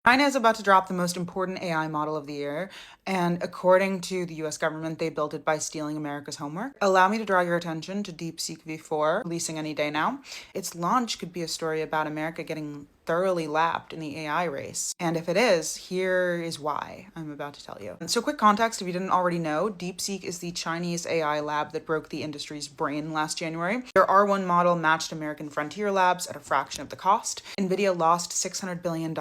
China is about to drop the most important AI model of the year, and according to the US government, they built it by stealing America's homework. Allow me to draw your attention to DeepSeek V4, releasing any day now. Its launch could be a story about America getting thoroughly lapped in the AI race. And if it is, here is why I'm about to tell you. So quick context, if you didn't already know, DeepSeek is the Chinese AI lab that broke the industry's brain last January. Their R1 model matched American frontier labs at a fraction of the cost. NVIDIA lost $600 billion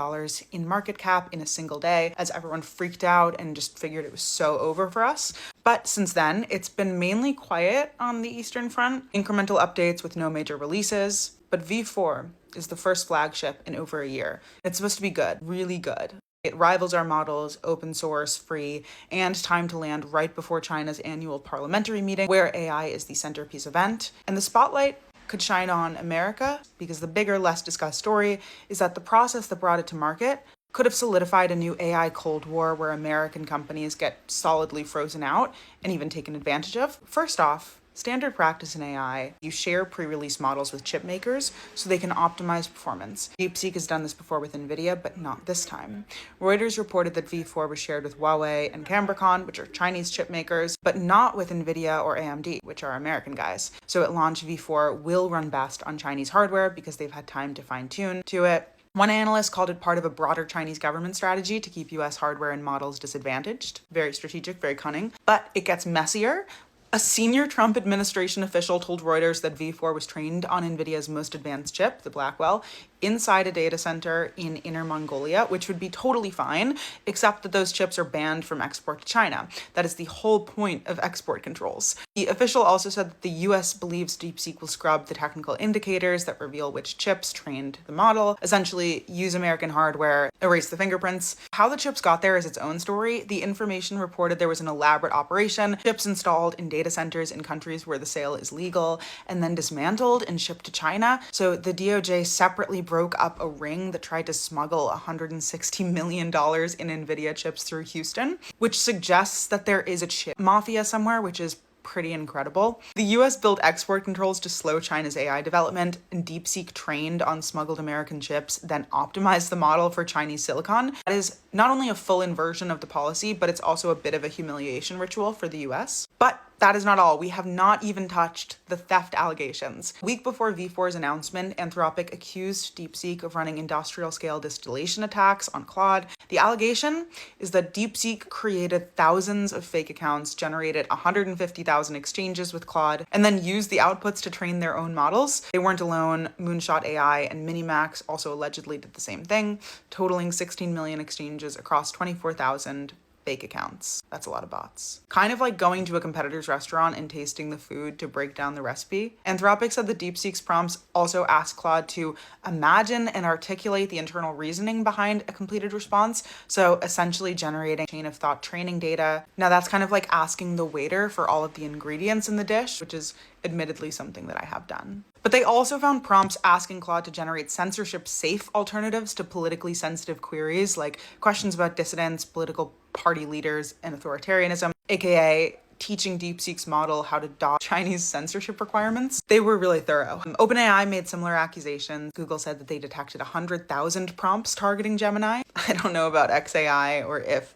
in market cap in a single day as everyone freaked out and just figured it was so over for us. But since then, it's been mainly quiet on the Eastern Front, incremental updates with no major releases. But V4 is the first flagship in over a year. It's supposed to be good, really good. It rivals our models, open source, free, and time to land right before China's annual parliamentary meeting, where AI is the centerpiece event. And the spotlight could shine on America, because the bigger, less discussed story is that the process that brought it to market could have solidified a new AI Cold War where American companies get solidly frozen out and even taken advantage of. First off, standard practice in AI, you share pre-release models with chip makers so they can optimize performance. DeepSeek has done this before with NVIDIA, but not this time. Reuters reported that V4 was shared with Huawei and Cambricon, which are Chinese chip makers, but not with NVIDIA or AMD, which are American guys. So at launch, V4 will run best on Chinese hardware because they've had time to fine-tune to it. One analyst called it part of a broader Chinese government strategy to keep US hardware and models disadvantaged. Very strategic, very cunning. But it gets messier. A senior Trump administration official told Reuters that V4 was trained on NVIDIA's most advanced chip, the Blackwell, inside a data center in Inner Mongolia, which would be totally fine, except that those chips are banned from export to China. That is the whole point of export controls. The official also said that the US believes DeepSeek will scrub the technical indicators that reveal which chips trained the model, essentially use American hardware, erase the fingerprints. How the chips got there is its own story. The information reported there was an elaborate operation, chips installed in data centers in countries where the sale is legal, and then dismantled and shipped to China. So the DOJ separately broke up a ring that tried to smuggle $160 million in NVIDIA chips through Houston, which suggests that there is a chip mafia somewhere, which is pretty incredible. The US built export controls to slow China's AI development, and DeepSeek trained on smuggled American chips, then optimized the model for Chinese silicon. That is not only a full inversion of the policy, but it's also a bit of a humiliation ritual for the US. But that is not all. We have not even touched the theft allegations. A week before V4's announcement, Anthropic accused DeepSeek of running industrial-scale distillation attacks on Claude. The allegation is that DeepSeek created thousands of fake accounts, generated 150,000 exchanges with Claude, and then used the outputs to train their own models. They weren't alone. Moonshot AI and Minimax also allegedly did the same thing, totaling 16 million exchanges across 24,000 fake accounts. That's a lot of bots. Kind of like going to a competitor's restaurant and tasting the food to break down the recipe. Anthropic said that DeepSeek's prompts also asked Claude to imagine and articulate the internal reasoning behind a completed response, so essentially generating chain of thought training data. Now that's kind of like asking the waiter for all of the ingredients in the dish, which is admittedly something that I have done. But they also found prompts asking Claude to generate censorship-safe alternatives to politically sensitive queries, like questions about dissidents, political party leaders, and authoritarianism, aka teaching DeepSeek's model how to dodge Chinese censorship requirements. They were really thorough. OpenAI made similar accusations. Google said that they detected 100,000 prompts targeting Gemini. I don't know about XAI or if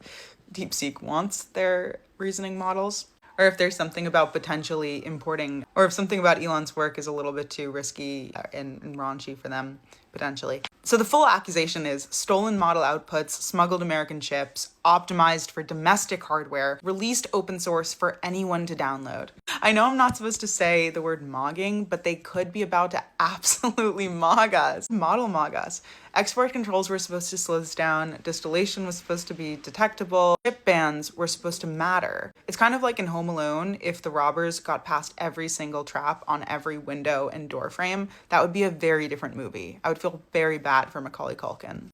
DeepSeek wants their reasoning models, or if there's something about potentially importing, or if something about Elon's work is a little bit too risky and raunchy for them, potentially. So the full accusation is stolen model outputs, smuggled American chips, optimized for domestic hardware, released open source for anyone to download. I know I'm not supposed to say the word mogging, but they could be about to absolutely mog us, model mog us. Export controls were supposed to slow this down, distillation was supposed to be detectable, chip bans were supposed to matter. It's kind of like in Home Alone, if the robbers got past every single trap on every window and door frame, that would be a very different movie. I would feel very bad for Macaulay Culkin.